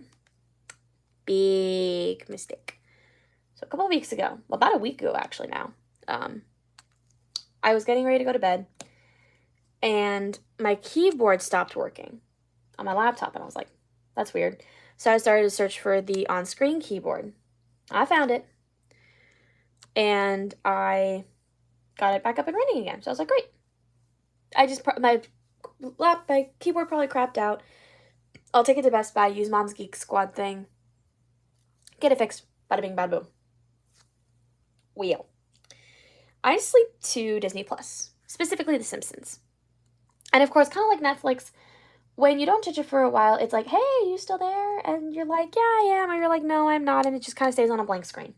Big mistake. So a couple of weeks ago, well, about a week ago actually now, I was getting ready to go to bed, and my keyboard stopped working on my laptop, and I was like, that's weird. So I started to search for the on-screen keyboard. I found it, and I got it back up and running again. So I was like, great. My keyboard probably crapped out. I'll take it to Best Buy, use Mom's Geek Squad thing, get it fixed, bada bing, bada boom. Wheel. I sleep to Disney Plus, specifically The Simpsons. And of course, kind of like Netflix, when you don't touch it for a while, it's like, hey, you still there? And you're like, yeah, I am. Or you're like, no, I'm not. And it just kind of stays on a blank screen.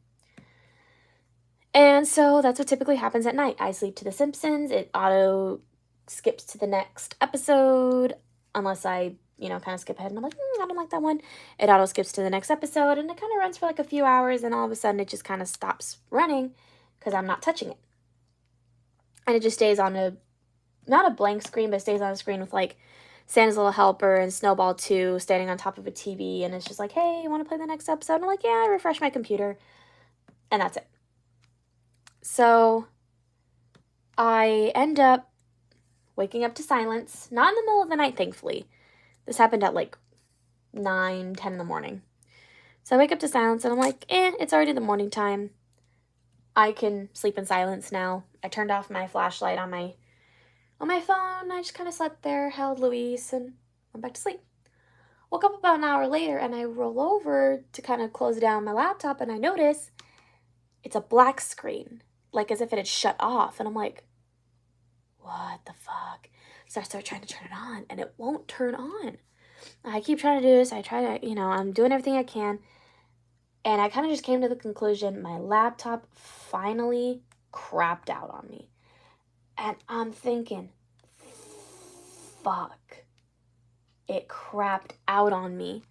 And so that's what typically happens at night. I sleep to The Simpsons. It auto skips to the next episode, unless I, kind of skip ahead and I'm like, I don't like that one. It auto skips to the next episode, and it kind of runs for like a few hours, and all of a sudden it just kind of stops running because I'm not touching it. And it just stays on not a blank screen, but it stays on a screen with like Santa's Little Helper and Snowball 2 standing on top of a TV, and it's just like, hey, you want to play the next episode? And I'm like, yeah, I refresh my computer, and that's it. So I end up waking up to silence, not in the middle of the night, thankfully. This happened at like 9, 10 in the morning. So I wake up to silence, and I'm like, it's already the morning time. I can sleep in silence now. I turned off my flashlight on my phone. I just kind of slept there, held Louise, and went back to sleep. Woke up about an hour later, and I roll over to kind of close down my laptop, and I notice it's a black screen, like as if it had shut off. And I'm like, what the fuck? So I start trying to turn it on, and it won't turn on. I keep trying to do this. I try to, I'm doing everything I can. And I kind of just came to the conclusion my laptop finally crapped out on me. And I'm thinking, fuck. It crapped out on me.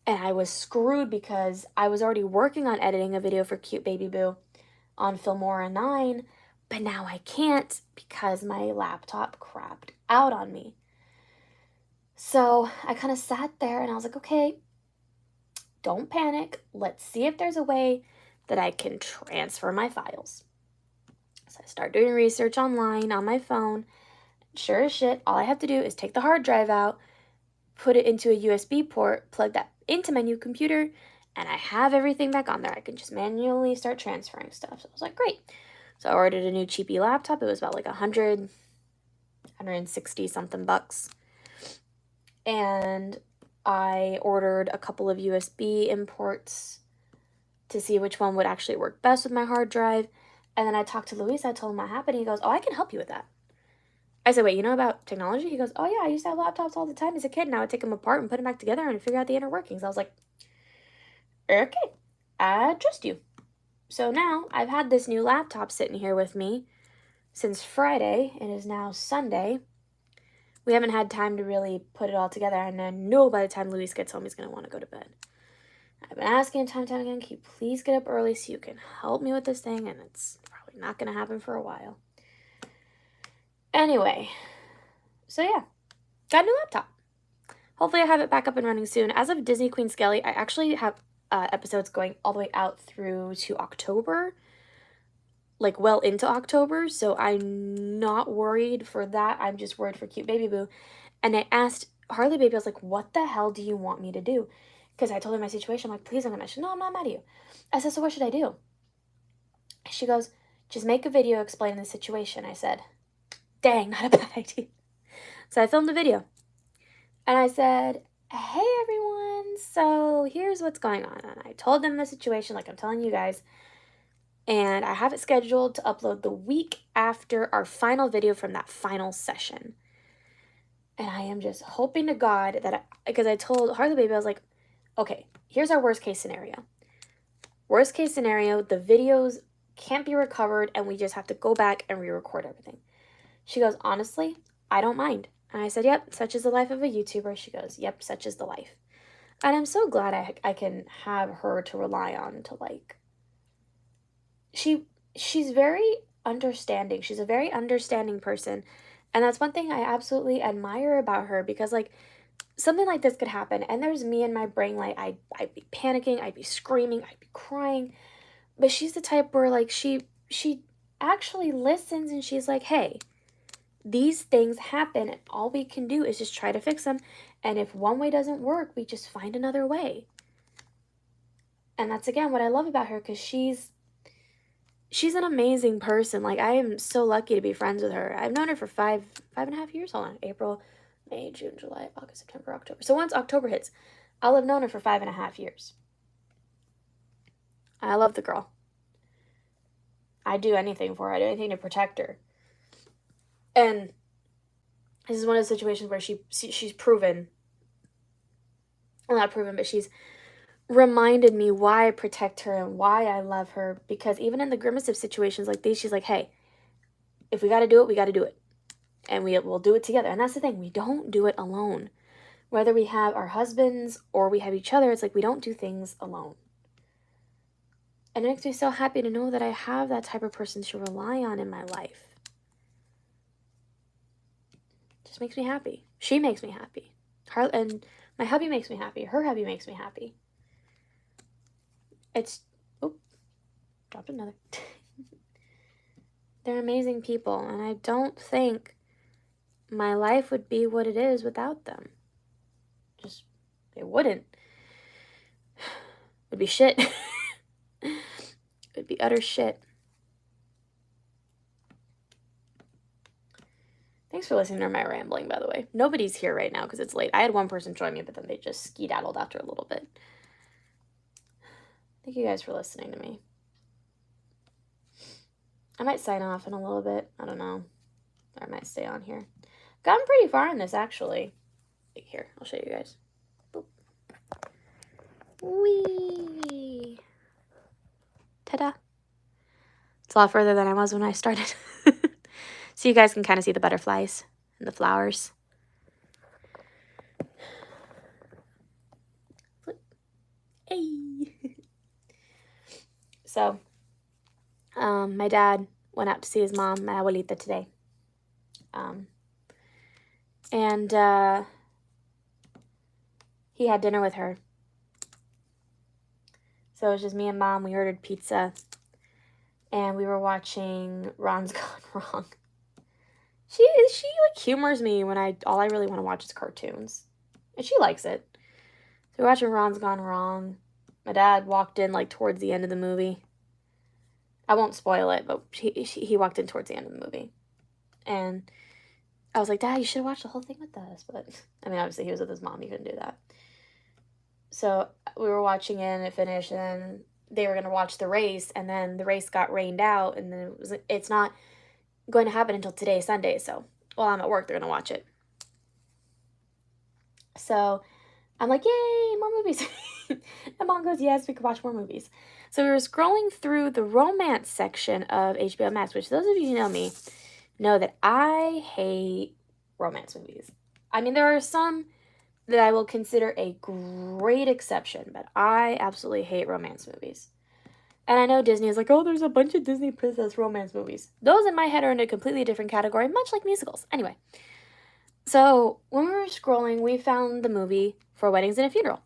And I was screwed because I was already working on editing a video for Cute Baby Boo on Filmora 9, but now I can't because my laptop crapped out on me. So I kind of sat there and I was like, okay, don't panic. Let's see if there's a way that I can transfer my files. So I start doing research online on my phone. Sure as shit, all I have to do is take the hard drive out, put it into a USB port, plug that into my new computer, and I have everything back on there. I can just manually start transferring stuff. So I was like, great. So I ordered a new cheapy laptop. It was about like 160 something bucks. And I ordered a couple of USB imports to see which one would actually work best with my hard drive. And then I talked to Luis. I told him what happened. He goes, oh, I can help you with that. I said, wait, you know about technology? He goes, oh, yeah, I used to have laptops all the time as a kid. Now I take them apart and put them back together and figure out the inner workings. I was like, okay, I trust you. So now I've had this new laptop sitting here with me since Friday. It is now Sunday. We haven't had time to really put it all together. And I know by the time Luis gets home, he's going to want to go to bed. I've been asking time and time again, can you please get up early so you can help me with this thing? And it's probably not going to happen for a while. Anyway, so yeah, got a new laptop. Hopefully I have it back up and running soon. As of Disney Queen Skelly, I actually have episodes going all the way out through to October. Like well into October. So I'm not worried for that. I'm just worried for Cute Baby Boo. And I asked Harley Baby, I was like, what the hell do you want me to do? Because I told her my situation. I'm like, please don't get mad. She, no, I'm not mad at you. I said, so what should I do? She goes, just make a video explaining the situation. I said, dang, not a bad idea. So I filmed a video. And I said, hey, everyone. So here's what's going on. And I told them the situation like I'm telling you guys. And I have it scheduled to upload the week after our final video from that final session. And I am just hoping to God that, because I told Harley Baby, I was like, okay, here's our worst case scenario. Worst case scenario, the videos can't be recovered and we just have to go back and re-record everything. She goes, honestly, I don't mind. And I said, yep, such is the life of a YouTuber. She goes, yep, such is the life. And I'm so glad I can have her to rely on to like, she's very understanding. She's a very understanding person. And that's one thing I absolutely admire about her because like something like this could happen. And there's me in my brain, like I'd be panicking, I'd be screaming, I'd be crying. But she's the type where like she actually listens and she's like, hey, these things happen and all we can do is just try to fix them. And if one way doesn't work, we just find another way. And that's again what I love about her because she's an amazing person. Like I am so lucky to be friends with her. I've known her for five and a half years. Hold on. April, May, June, July, August, September, October. So once October hits, I'll have known her for 5.5 years. I love the girl. I'd do anything for her. I'd do anything to protect her. And this is one of the situations where she's proven, well, not proven, but she's reminded me why I protect her and why I love her. Because even in the grimmest of situations like these, she's like, hey, if we got to do it, we got to do it. And we'll do it together. And that's the thing. We don't do it alone. Whether we have our husbands or we have each other, it's like we don't do things alone. And it makes me so happy to know that I have that type of person to rely on in my life. Just makes me happy. She makes me happy. And my hubby makes me happy. Her hubby makes me happy. It's, dropped another. They're amazing people, and I don't think my life would be what it is without them. Just, it wouldn't. It'd be shit. It'd be utter shit. Thanks for listening to my rambling, by the way. Nobody's here right now because it's late. I had one person join me, but then they just skedaddled after a little bit. Thank you guys for listening to me. I might sign off in a little bit. I don't know. Or I might stay on here. Gotten pretty far in this, actually. Here, I'll show you guys. Boop. Whee! Ta-da! It's a lot further than I was when I started. So you guys can kind of see the butterflies and the flowers. Hey! So, my dad went out to see his mom, my abuelita, today. And he had dinner with her. So it was just me and Mom. We ordered pizza. And we were watching Ron's Gone Wrong. She like humors me when all I really want to watch is cartoons. And she likes it. So we're watching Ron's Gone Wrong. My dad walked in like towards the end of the movie. I won't spoil it, but he walked in towards the end of the movie. And I was like, Dad, you should watch the whole thing with us. But, I mean, obviously he was with his mom. He couldn't do that. So we were watching it and it finished. And then they were going to watch the race, and then the race got rained out, and then it's not going to happen until today, Sunday. So while I'm at work, they're going to watch it. So I'm like, yay, more movies. And Mom goes, yes, we could watch more movies. So we were scrolling through the romance section of HBO Max, which those of you who know me know that I hate romance movies. I mean, there are some that I will consider a great exception, but I absolutely hate romance movies. And I know Disney is like, oh, there's a bunch of Disney princess romance movies. Those in my head are in a completely different category, much like musicals. Anyway, so when we were scrolling, we found the movie Four Weddings and a Funeral.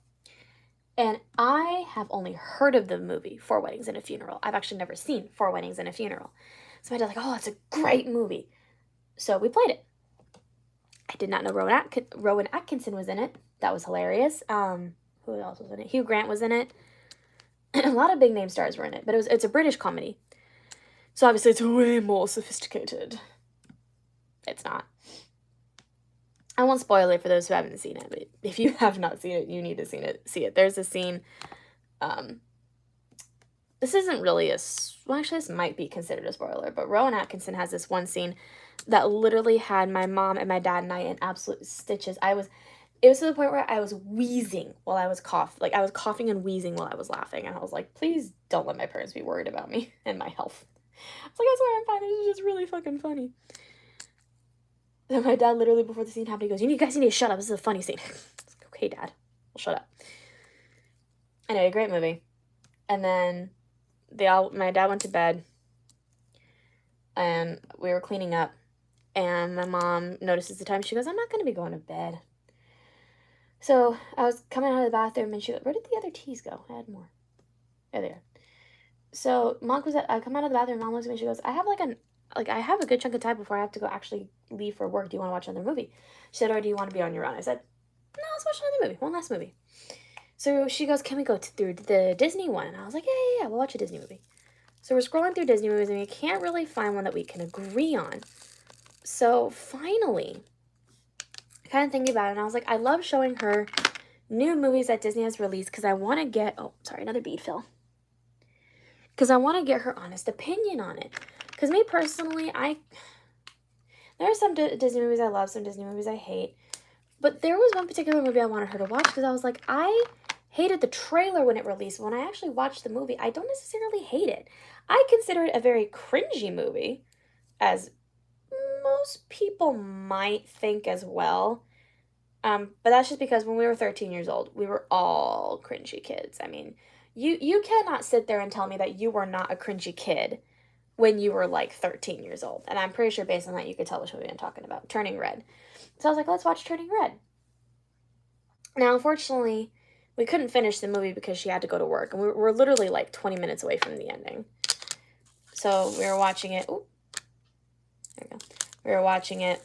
And I have only heard of the movie Four Weddings and a Funeral. I've actually never seen Four Weddings and a Funeral. So my dad's like, oh, it's a great movie. So we played it. I did not know Rowan Atkinson was in it. That was hilarious. Who else was in it? Hugh Grant was in it. A lot of big name stars were in it, but it's a British comedy. So obviously it's way more sophisticated. It's not. I won't spoil it for those who haven't seen it, but if you have not seen it, you need to see it. There's a scene, this isn't really well, actually this might be considered a spoiler, but Rowan Atkinson has this one scene that literally had my mom and my dad and I in absolute stitches. It was to the point where I was wheezing while I was coughing. Like, I was coughing and wheezing while I was laughing, and I was like, please don't let my parents be worried about me and my health. I was like, I swear I'm fine, this is just really fucking funny. Then my dad literally, before the scene happened, he goes, you guys need to shut up, this is a funny scene. I was like, okay, Dad, we'll shut up. Anyway, great movie. And then my dad went to bed, and we were cleaning up, and my mom notices the time. She goes, I'm not going to be going to bed. So I was coming out of the bathroom, and she goes, where did the other teas go? I had more. There they are. So I come out of the bathroom, Mom looks at me, she goes, I have I have a good chunk of time before I have to go actually leave for work. Do you want to watch another movie? She said, or do you want to be on your own? I said, no, let's watch another movie. One last movie. So she goes, can we go through the Disney one? And I was like, yeah, we'll watch a Disney movie. So we're scrolling through Disney movies, and we can't really find one that we can agree on. So finally, kind of thinking about it, and I was like, I love showing her new movies that Disney has released because I want to get, oh, sorry, another bead fill. Because I want to get her honest opinion on it. Because me personally, there are some Disney movies I love, some Disney movies I hate. But there was one particular movie I wanted her to watch because I was like, I hated the trailer when it released. When I actually watched the movie, I don't necessarily hate it. I consider it a very cringy movie, as most people might think as well. But that's just because when we were 13 years old, we were all cringy kids. I mean, you cannot sit there and tell me that you were not a cringy kid when you were like 13 years old. And I'm pretty sure based on that you could tell which movie I'm talking about, Turning Red. So I was like, let's watch Turning Red. Now, unfortunately, we couldn't finish the movie because she had to go to work. And we're literally like 20 minutes away from the ending. So we were watching it. Ooh, there we go. We were watching it.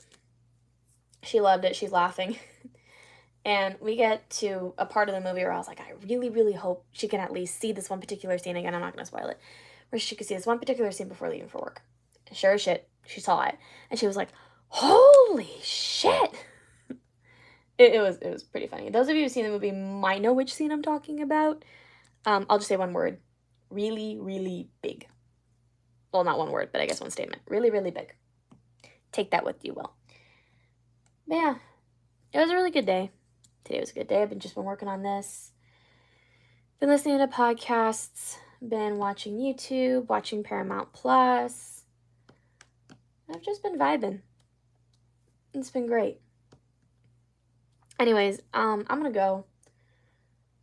She loved it. She's laughing. And we get to a part of the movie where I was like, I really, really hope she can at least see this one particular scene. Again, I'm not going to spoil it. Where she could see this one particular scene before leaving for work. And sure as shit, she saw it. And she was like, holy shit! It was pretty funny. Those of you who've seen the movie might know which scene I'm talking about. I'll just say one word. Really, really big. Well, not one word, but I guess one statement. Really, really big. Take that with you, Will. But yeah, it was a really good day. Today was a good day. I've just been working on this. Been listening to podcasts. Been watching YouTube. Watching Paramount Plus. I've just been vibing. It's been great. Anyways, I'm gonna go.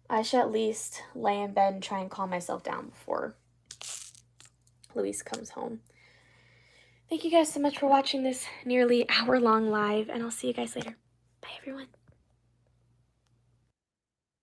I should at least lay in bed and try and calm myself down before Luis comes home. Thank you guys so much for watching this nearly hour-long live, and I'll see you guys later. Bye, everyone.